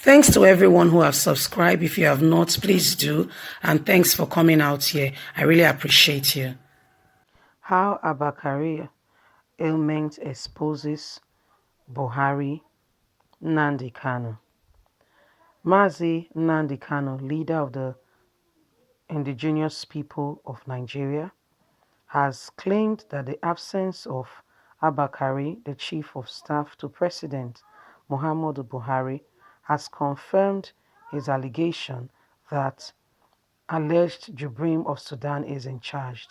Thanks to everyone who have subscribed. If you have not, please do. And thanks for coming out here. I really appreciate you. How Abba Ailment exposes Buhari, Nnamdi Kanu. Mazi Nnamdi Kanu, leader of the indigenous people of Nigeria, has claimed that the absence of Abba, the chief of staff to President Muhammadu Buhari, has confirmed his allegation that alleged Jubril of Sudan is in charge.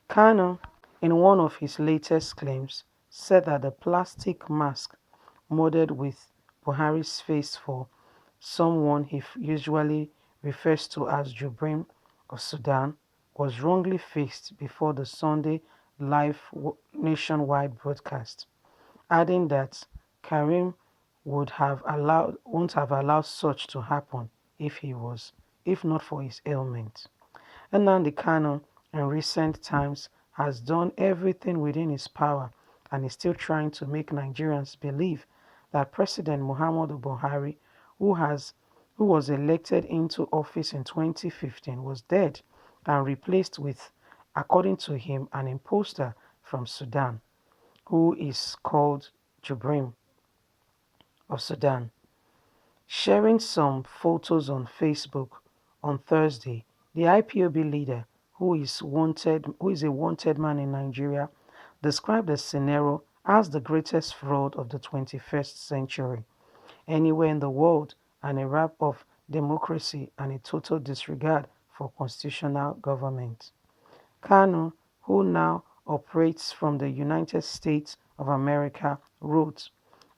Kanu, in one of his latest claims, said that the plastic mask molded with Buhari's face for someone he usually refers to as Jubril of Sudan was wrongly fixed before the Sunday live nationwide broadcast, adding that Karim won't have allowed such to happen if not for his ailment. Nnamdi Kanu in recent times has done everything within his power and is still trying to make Nigerians believe that President Muhammadu Buhari, who was elected into office in 2015, was dead and replaced with, according to him, an imposter from Sudan, who is called Jubril of Sudan. Sharing some photos on Facebook on Thursday, the IPOB leader, who is a wanted man in Nigeria, described the scenario as the greatest fraud of the 21st century anywhere in the world, and a wrap of democracy and a total disregard for constitutional government. Kanu, who now operates from the United States of America, wrote,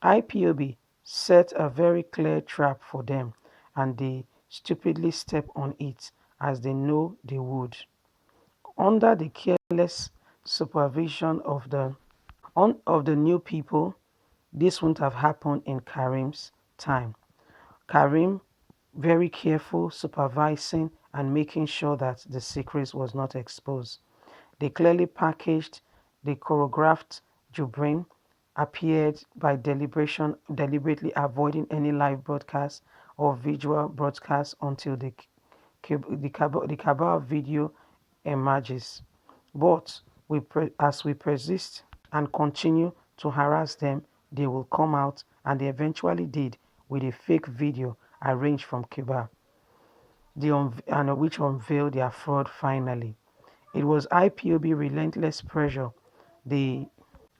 IPOB set a very clear trap for them, and they stupidly step on it, as they know they would. Under the careless supervision of the new people, this wouldn't have happened in Karim's time. Karim, very careful, supervising and making sure that the secrets was not exposed. They clearly packaged the choreographed Jubril, appeared by deliberately avoiding any live broadcast or visual broadcast until the cabal video emerges. But as we persist and continue to harass them, they will come out, and they eventually did with a fake video arranged from Cuba, which unveiled their fraud finally. It was IPOB relentless pressure, the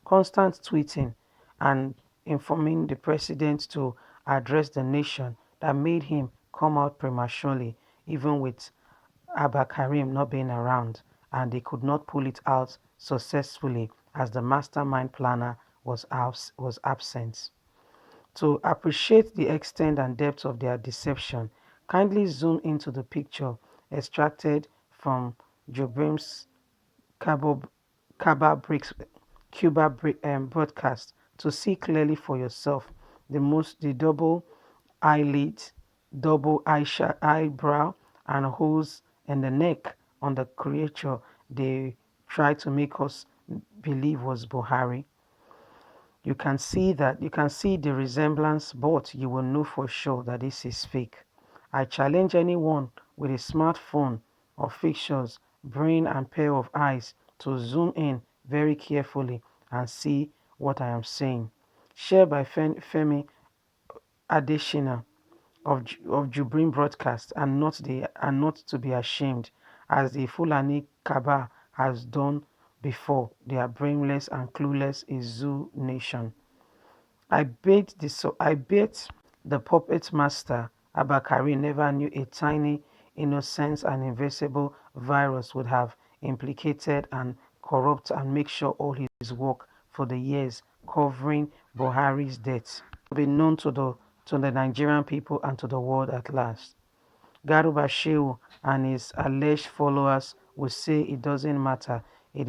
constant tweeting and informing the president to address the nation that made him come out prematurely, even with Abba Karim not being around, and they could not pull it out successfully as the mastermind planner was absent. To appreciate the extent and depth of their deception, kindly zoom into the picture extracted from Jobrim's Cuba broadcast to see clearly for yourself the double eyelid, double eyebrow, and holes in the neck on the creature they tried to make us believe was Buhari. You can see the resemblance, but you will know for sure that this is fake. I challenge anyone with a smartphone or fixtures, brain and pair of eyes to zoom in very carefully and see what I am saying. Shared by Femi Adesina of Jubril broadcast, and not to be ashamed, as the Fulani Kaba has done before. They are brainless and clueless, a zoo nation. I bet the puppet master Abakari never knew a tiny, innocent and invisible virus would have implicated and corrupt and make sure all his work for the years covering Buhari's death will be known to the Nigerian people and to the world at last. Garuba Shehu and his alleged followers will say it doesn't matter if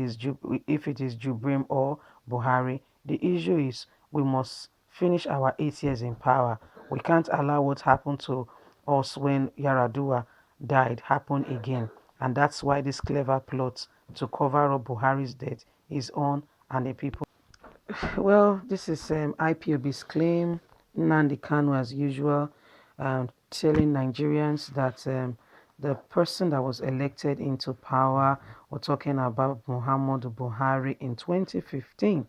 it is Jubril or Buhari. The issue is we must finish our 8 years in power. We can't allow what happened to us when Yaradua died happen again. And that's why this clever plot to cover up Buhari's death is on, and the people. Well, this is IPOB's claim. Nnamdi Kanu, as usual, telling Nigerians that the person that was elected into power, we're talking about Muhammadu Buhari in 2015,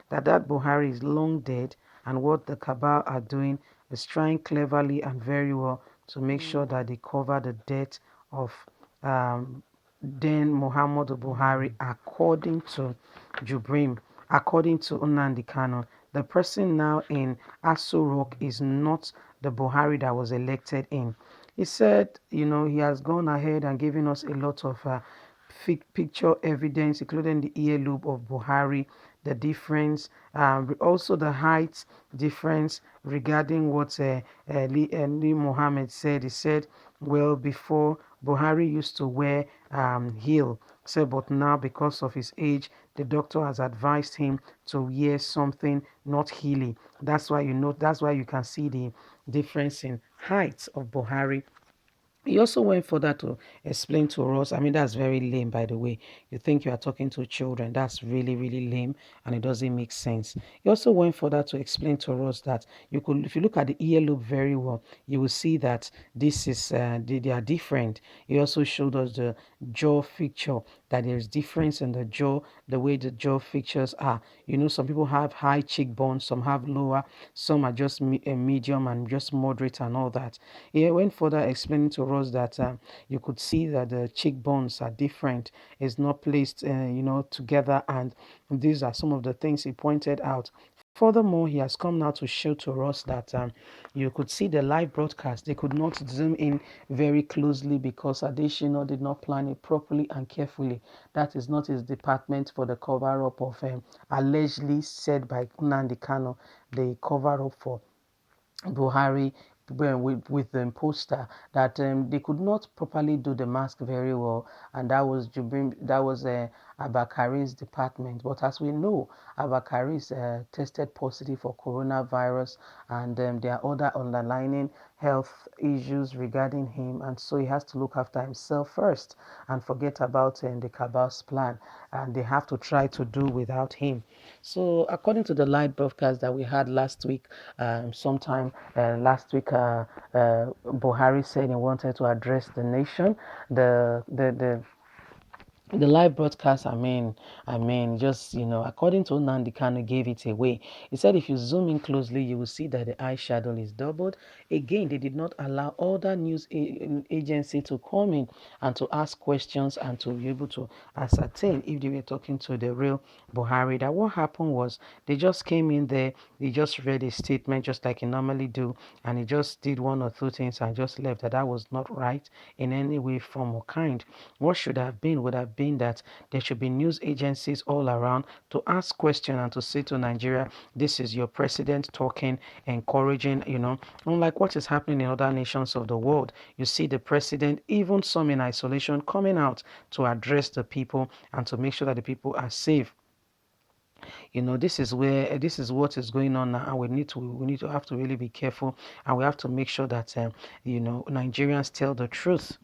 that Buhari is long dead, and what the cabal are doing is trying cleverly and very well to make sure that they cover the death of then Muhammadu Buhari, according to Jubrim, according to Nnamdi Kanu. The person now in Aso Rock is not the Buhari that was elected in. He said, he has gone ahead and given us a lot of picture evidence, including the ear loop of Buhari, the difference, also the height difference regarding what Lee Mohammed said. He said, well, before Buhari used to wear heel, said, but now because of his age, the doctor has advised him to wear something not heely. That's why that's why you can see the difference in height of Buhari. He also went further to explain to us. I mean, that's very lame, by the way. You think you are talking to children. That's really, really lame, and it doesn't make sense. He also went further to explain to us that if you look at the ear lobe very well, you will see that this is, they are different. He also showed us the jaw feature, that there is difference in the jaw, the way the jaw features are. Some people have high cheekbones, some have lower, some are just medium and just moderate and all that. He went further explaining to us that you could see that the cheekbones are different. It's not placed, together, and these are some of the things he pointed out. Furthermore, he has come now to show to us that you could see the live broadcast. They could not zoom in very closely because Adesina did not plan it properly and carefully. That is not his department for the cover-up of allegedly said by Nnamdi Kanu, the cover-up for Buhari with the poster that they could not properly do the mask very well, and that was Abba Kyari'S department. But as we know, Abba Kyari'S tested positive for coronavirus, and there are other underlying health issues regarding him, and so he has to look after himself first and forget about the cabal's plan, and they have to try to do without him. So according to the live broadcast that we had last week, sometime last week, Buhari said he wanted to address the nation. The live broadcast, just, according to Nnamdi Kanu, gave it away. He said if you zoom in closely, you will see that the eyeshadow is doubled. Again, they did not allow other news agency to come in and to ask questions and to be able to ascertain if they were talking to the real Buhari. That what happened was they just came in there, they just read a statement just like he normally do, and he just did one or two things and just left. That was not right in any way, form, or kind. What should have been would have been that there should be news agencies all around to ask questions and to say to Nigeria, this is your president talking, encouraging, unlike what is happening in other nations of the world. You see the president, even some in isolation, coming out to address the people and to make sure that the people are safe. This is what is going on now, and we have to really be careful, and we have to make sure that Nigerians tell the truth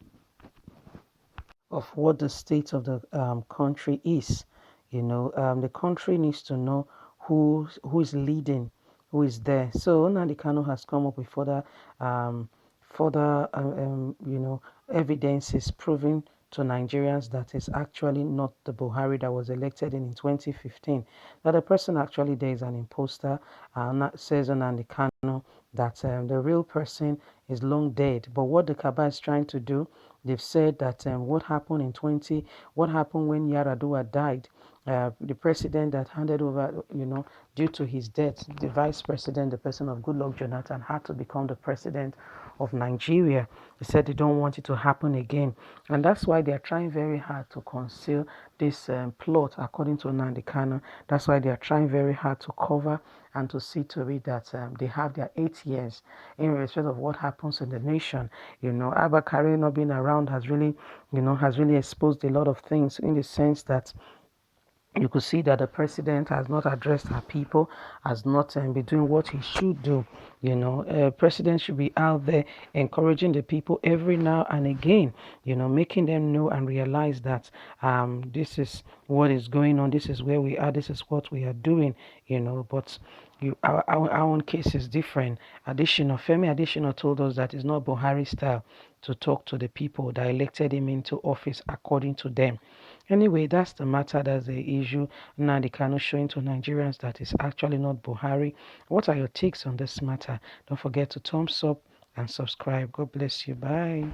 of what the state of the country is. The country needs to know who is leading, who is there. So Nnamdi Kanu has come up with further evidences proving to Nigerians that it's actually not the Buhari that was elected in 2015. That the person actually there is an imposter, says Nnamdi Kanu, that the real person is long dead. But what the Kaba is trying to do, they've said that what happened when Yaradua died, the president that handed over, due to his death, the vice president, the person of Goodluck Jonathan, had to become the president of Nigeria. They said they don't want it to happen again. And that's why they're trying very hard to conceal this plot, according to Nnamdi Kanu. That's why they're trying very hard to cover and to see to it that they have their 8 years in respect of what happens in the nation. Abba Kyari not being around has really exposed a lot of things, in the sense that you could see that the president has not addressed our people, has not been doing what he should do. President should be out there encouraging the people every now and again, making them know and realize that this is what is going on, this is where we are, this is what we are doing, but our own case is different. Femi Additional told us that it's not Buhari style to talk to the people that elected him into office according to them. Anyway, that's the matter, that's the issue. Now they cannot showing to Nigerians that it's actually not Buhari. What are your takes on this matter? Don't forget to thumbs up and subscribe. God bless you. Bye.